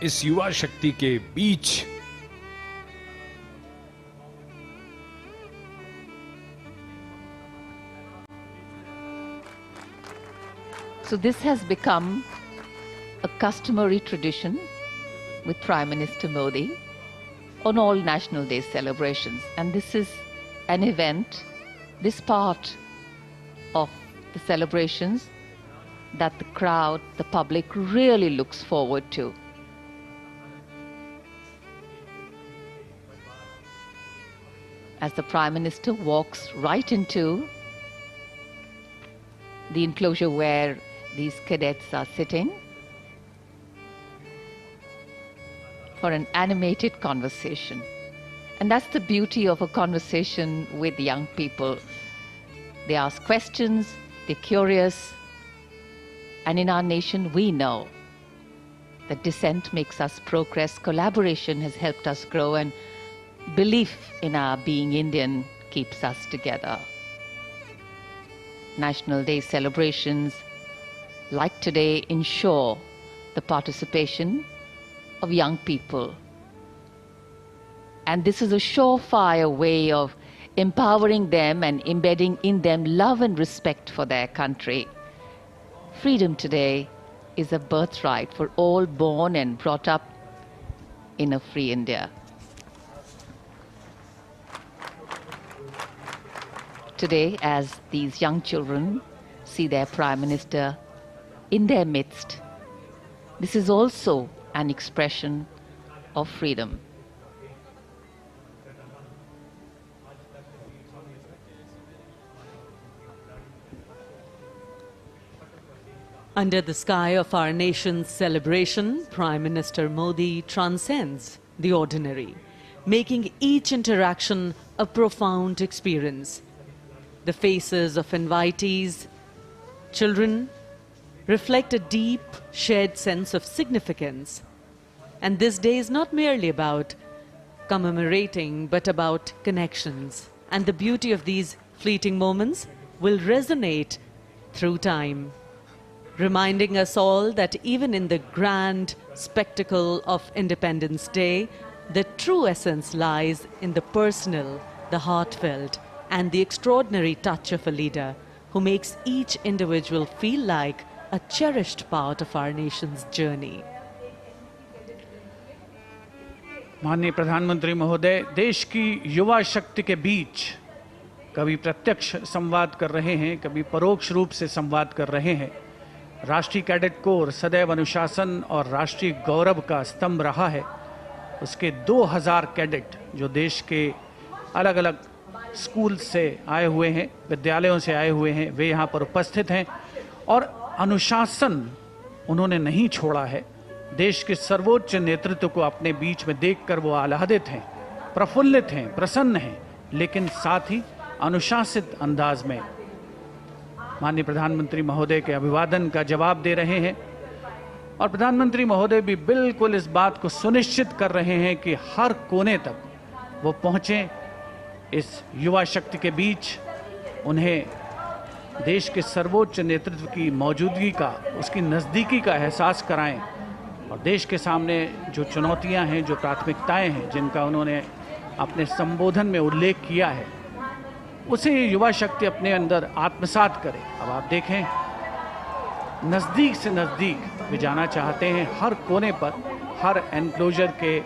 इस युवा शक्ति के बीच So this has become a customary tradition with Prime Minister Modi on all National Day celebrations. And this is an event, this part of the celebrations that the crowd, the public really looks forward to. As the Prime Minister walks right into the enclosure where these cadets are sitting for an animated conversation. And that's the beauty of a conversation with young people. They ask questions, they're curious, and in our nation we know that dissent makes us progress, collaboration has helped us grow, and belief in our being Indian keeps us together. National Day celebrations like today ensure the participation of young people. And this is a surefire way of empowering them and embedding in them love and respect for their country. Freedom today is a birthright for all born and brought up in a free India. Today, as these young children see their Prime Minister in their midst, this is also an expression of freedom. Under the sky of our nation's celebration, Prime Minister Modi transcends the ordinary, making each interaction a profound experience. The faces of invitees, children, reflect a deep, shared sense of significance. And this day is not merely about commemorating, but about connections. And the beauty of these fleeting moments will resonate through time, reminding us all that even in the grand spectacle of Independence Day, the true essence lies in the personal, the heartfelt, and the extraordinary touch of a leader who makes each individual feel like a cherished part of our nation's journey. माननीय प्रधानमंत्री महोदय, देश की युवा शक्ति के बीच कभी प्रत्यक्ष संवाद कर रहे हैं, कभी परोक्ष रूप से संवाद कर रहे हैं। राष्ट्रीय कैडेट कोर सदैव अनुशासन और राष्ट्रीय गौरव का स्तंभ रहा है। उसके 2000 कैडेट जो देश के अलग अलग स्कूल से आए हुए हैं, विद्यालयों से आए हुए हैं, वे यहाँ पर उपस्थित हैं और अनुशासन उन्होंने नहीं छोड़ा है। देश के सर्वोच्च नेतृत्व को अपने बीच में देखकर वो आह्लादित हैं, प्रफुल्लित हैं, प्रसन्न हैं, लेकिन साथ ही अनुशासित अंदाज में माननीय प्रधानमंत्री महोदय के अभिवादन का जवाब दे रहे हैं। और प्रधानमंत्री महोदय भी बिल्कुल इस बात को सुनिश्चित कर रहे हैं कि हर कोने तक वो पहुंचे, इस युवा शक्ति के बीच उन्हें देश के सर्वोच्च नेतृत्व की मौजूदगी का, उसकी नज़दीकी का एहसास कराएं और देश के सामने जो चुनौतियां हैं, जो प्राथमिकताएं हैं, जिनका उन्होंने अपने संबोधन में उल्लेख किया है, उसे युवा शक्ति अपने अंदर आत्मसात करे। अब आप देखें, नज़दीक से नज़दीक वे जाना चाहते हैं, हर कोने पर, हर एनक्लोजर के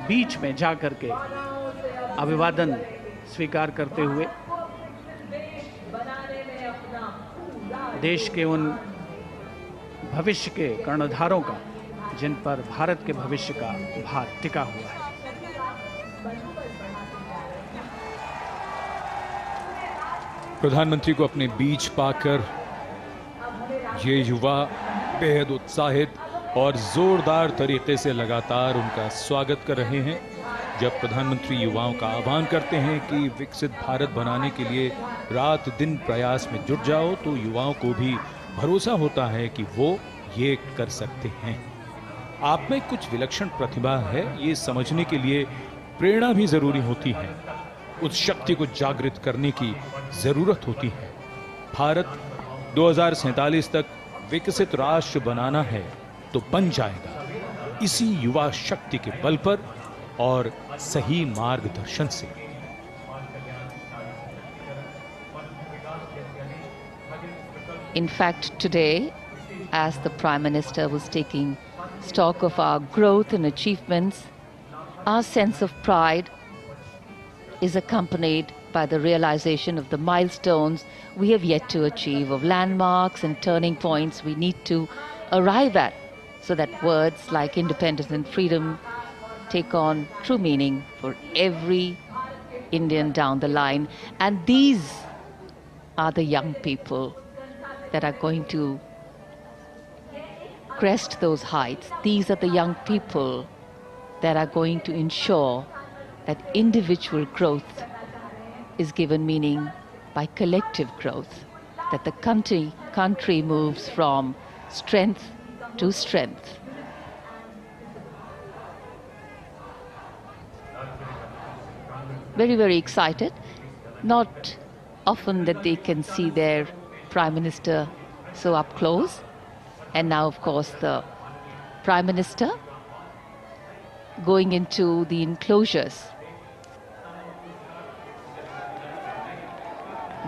बीच में जा कर के अभिवादन स्वीकार करते हुए देश के उन भविष्य के कर्णधारों का, जिन पर भारत के भविष्य का भार टिका हुआ है। प्रधानमंत्री को अपने बीच पाकर ये युवा बेहद उत्साहित और जोरदार तरीके से लगातार उनका स्वागत कर रहे हैं। जब प्रधानमंत्री युवाओं का आह्वान करते हैं कि विकसित भारत बनाने के लिए रात दिन प्रयास में जुट जाओ, तो युवाओं को भी भरोसा होता है कि वो ये कर सकते हैं। आप में कुछ विलक्षण प्रतिभा है, ये समझने के लिए प्रेरणा भी जरूरी होती है, उस शक्ति को जागृत करने की जरूरत होती है। भारत 2047 तक विकसित राष्ट्र बनाना है तो बन जाएगा। इसी युवा शक्ति के बल पर और सही मार्गदर्शन से। In fact, today, as the Prime Minister was taking stock of our growth and achievements, our sense of pride is accompanied by the realization of the milestones we have yet to achieve, of landmarks and turning points we need to arrive at, so that words like independence and freedom take on true meaning for every Indian down the line. And these are the young people that are going to crest those heights. These are the young people that are going to ensure that individual growth is given meaning by collective growth, that the country moves from strength to strength. Very, very excited. Not often that they can see their Prime Minister so up close. And now, of course, the Prime Minister going into the enclosures,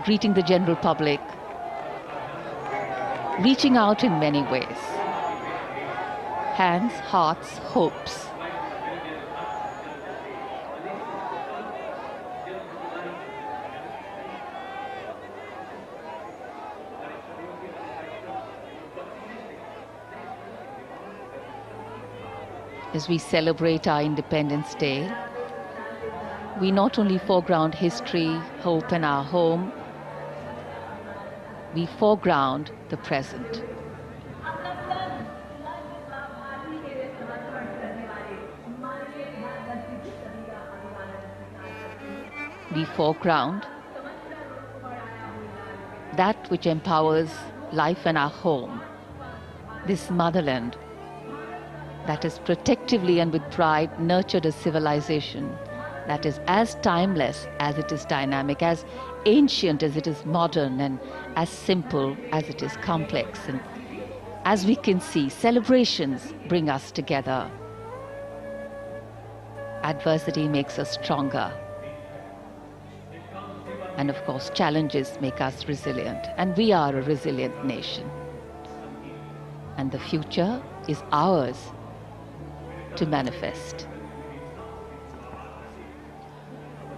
greeting the general public, reaching out in many ways. Hands, hearts, hopes. As we celebrate our Independence Day, we not only foreground history, hope, and our home, we foreground the present. We foreground that which empowers life in our home, this motherland that has protectively and with pride nurtured a civilization that is as timeless as it is dynamic, as ancient as it is modern, and as simple as it is complex. And as we can see, celebrations bring us together. Adversity makes us stronger. And of course, challenges make us resilient. And we are a resilient nation. And the future is ours to manifest.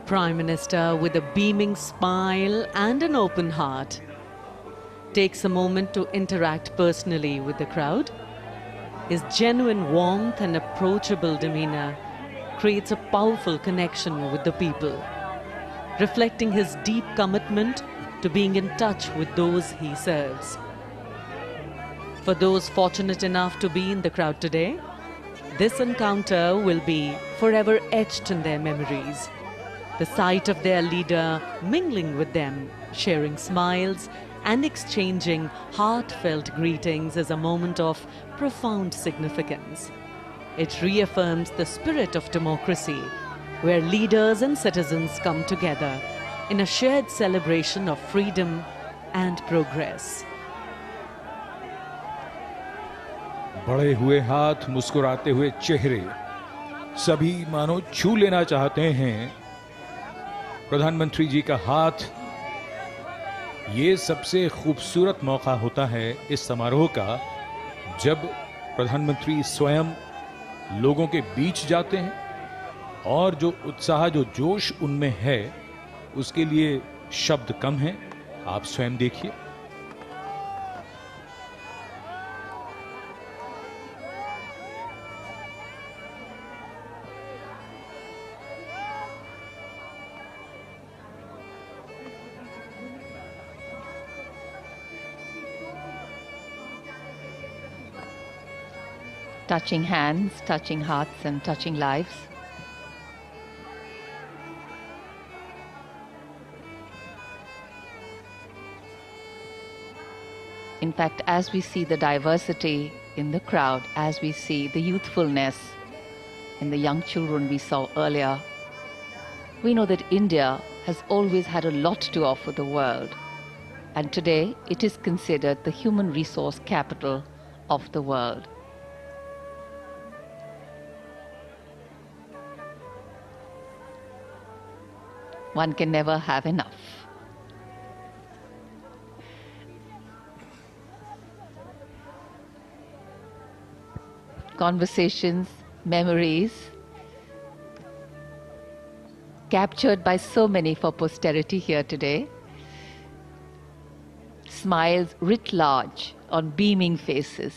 Prime Minister, with a beaming smile and an open heart, takes a moment to interact personally with the crowd. His genuine warmth and approachable demeanor creates a powerful connection with the people, reflecting his deep commitment to being in touch with those he serves. For those fortunate enough to be in the crowd today, this encounter will be forever etched in their memories. The sight of their leader mingling with them, sharing smiles and exchanging heartfelt greetings is a moment of profound significance. It reaffirms the spirit of democracy, where leaders and citizens come together in a shared celebration of freedom and progress. बढ़े हुए हाथ, मुस्कुराते हुए चेहरे, सभी मानो छू लेना चाहते हैं प्रधानमंत्री जी का हाथ। ये सबसे खूबसूरत मौका होता है इस समारोह का, जब प्रधानमंत्री स्वयं लोगों के बीच जाते हैं और जो उत्साह, जो जोश उनमें है, उसके लिए शब्द कम हैं। आप स्वयं देखिए। Touching hands, touching hearts, and touching lives. In fact, as we see the diversity in the crowd, as we see the youthfulness in the young children we saw earlier, we know that India has always had a lot to offer the world. And today, it is considered the human resource capital of the world. One can never have enough. Conversations, memories, captured by so many for posterity here today. Smiles writ large on beaming faces.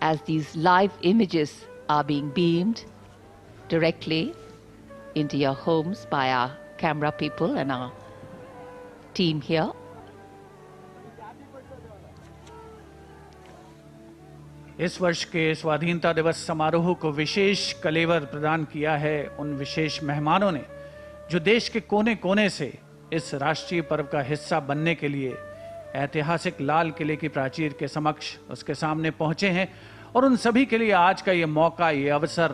As these live images are being beamed directly into your homes by our camera people and our team here. इस वर्ष के स्वाधीनता दिवस समारोह को विशेष कलेवर प्रदान किया है उन विशेष मेहमानों ने जो देश के कोने कोने से इस राष्ट्रीय पर्व का हिस्सा बनने के लिए ऐतिहासिक लाल किले की प्राचीर के समक्ष उसके सामने पहुंचे हैं। और उन सभी के लिए आज का ये मौका, ये अवसर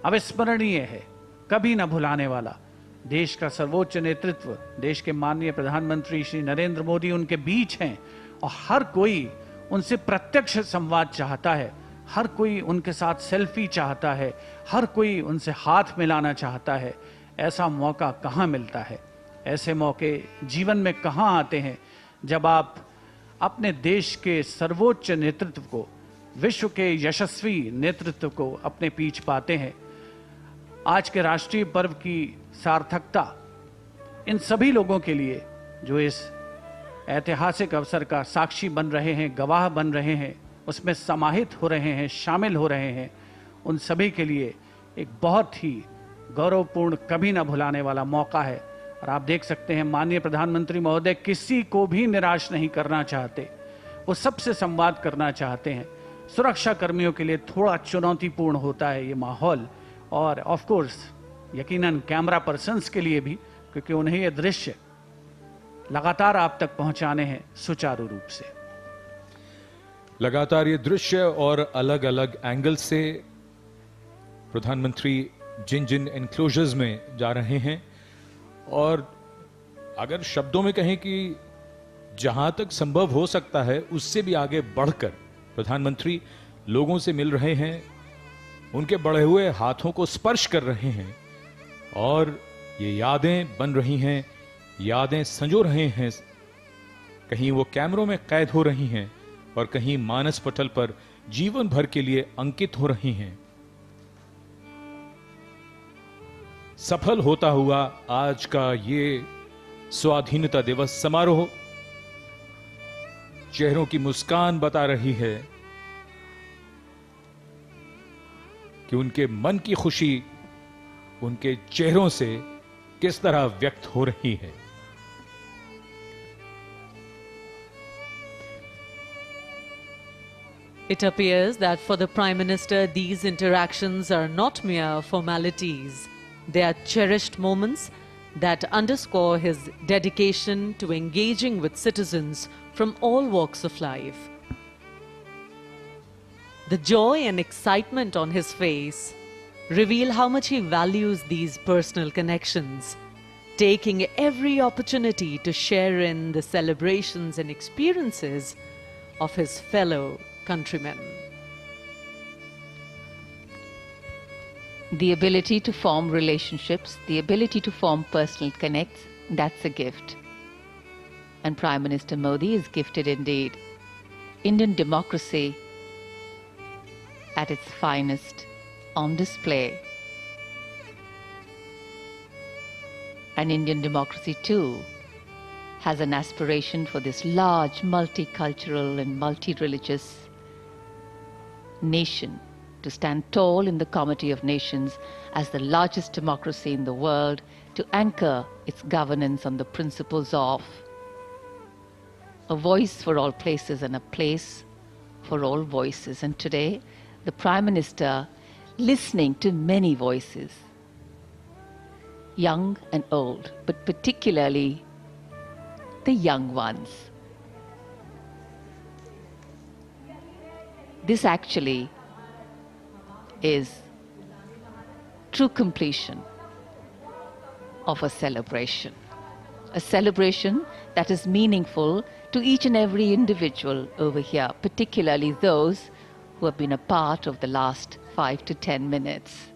अविस्मरणीय है, कभी न भुलाने वाला। देश का सर्वोच्च नेतृत्व, देश के माननीय प्रधानमंत्री श्री नरेंद्र मोदी उनके बीच हैं और हर कोई उनसे प्रत्यक्ष संवाद चाहता है, हर कोई उनके साथ सेल्फी चाहता है, हर कोई उनसे हाथ मिलाना चाहता है। ऐसा मौका कहाँ मिलता है? ऐसे मौके जीवन में कहाँ आते हैं जब आप अपने देश के सर्वोच्च नेतृत्व को, विश्व के यशस्वी नेतृत्व को अपने पीछ पाते हैं। आज के राष्ट्रीय पर्व की सार्थकता इन सभी लोगों के लिए जो इस ऐतिहासिक अवसर का साक्षी बन रहे हैं, गवाह बन रहे हैं, उसमें समाहित हो रहे हैं, शामिल हो रहे हैं, उन सभी के लिए एक बहुत ही गौरवपूर्ण, कभी ना भुलाने वाला मौका है। और आप देख सकते हैं माननीय प्रधानमंत्री महोदय किसी को भी निराश नहीं करना चाहते, वो सबसे संवाद करना चाहते हैं। सुरक्षा कर्मियों के लिए थोड़ा चुनौतीपूर्ण होता है ये माहौल, और ऑफ कोर्स यकीनन कैमरा पर्सन्स के लिए भी, क्योंकि उन्हें ये दृश्य लगातार आप तक पहुंचाने हैं सुचारू रूप से। लगातार ये दृश्य और अलग अलग एंगल से प्रधानमंत्री जिन जिन एनक्लोजर्स में जा रहे हैं, और अगर शब्दों में कहें कि जहां तक संभव हो सकता है उससे भी आगे बढ़कर प्रधानमंत्री लोगों से मिल रहे हैं, उनके बढ़े हुए हाथों को स्पर्श कर रहे हैं, और ये यादें बन रही हैं, यादें संजो रहे हैं। कहीं वो कैमरों में कैद हो रही हैं और कहीं मानस पटल पर जीवन भर के लिए अंकित हो रही हैं। सफल होता हुआ आज का ये स्वाधीनता दिवस समारोह चेहरों की मुस्कान बता रही है कि उनके मन की खुशी उनके चेहरों से किस तरह व्यक्त हो रही है। It appears that for the Prime Minister, these interactions are not mere formalities. They are cherished moments that underscore his dedication to engaging with citizens from all walks of life. The joy and excitement on his face reveal how much he values these personal connections, taking every opportunity to share in the celebrations and experiences of his fellow countrymen. The ability to form relationships, the ability to form personal connects, that's a gift. And Prime Minister Modi is gifted indeed. Indian democracy at its finest, on display. And Indian democracy too has an aspiration for this large multicultural and multi-religious nation to stand tall in the comity of nations as the largest democracy in the world, to anchor its governance on the principles of a voice for all places and a place for all voices. And today, the Prime Minister listening to many voices, young and old, but particularly the young ones. This actually is true completion of a celebration that is meaningful to each and every individual over here, particularly those who have been a part of the last 5 to 10 minutes.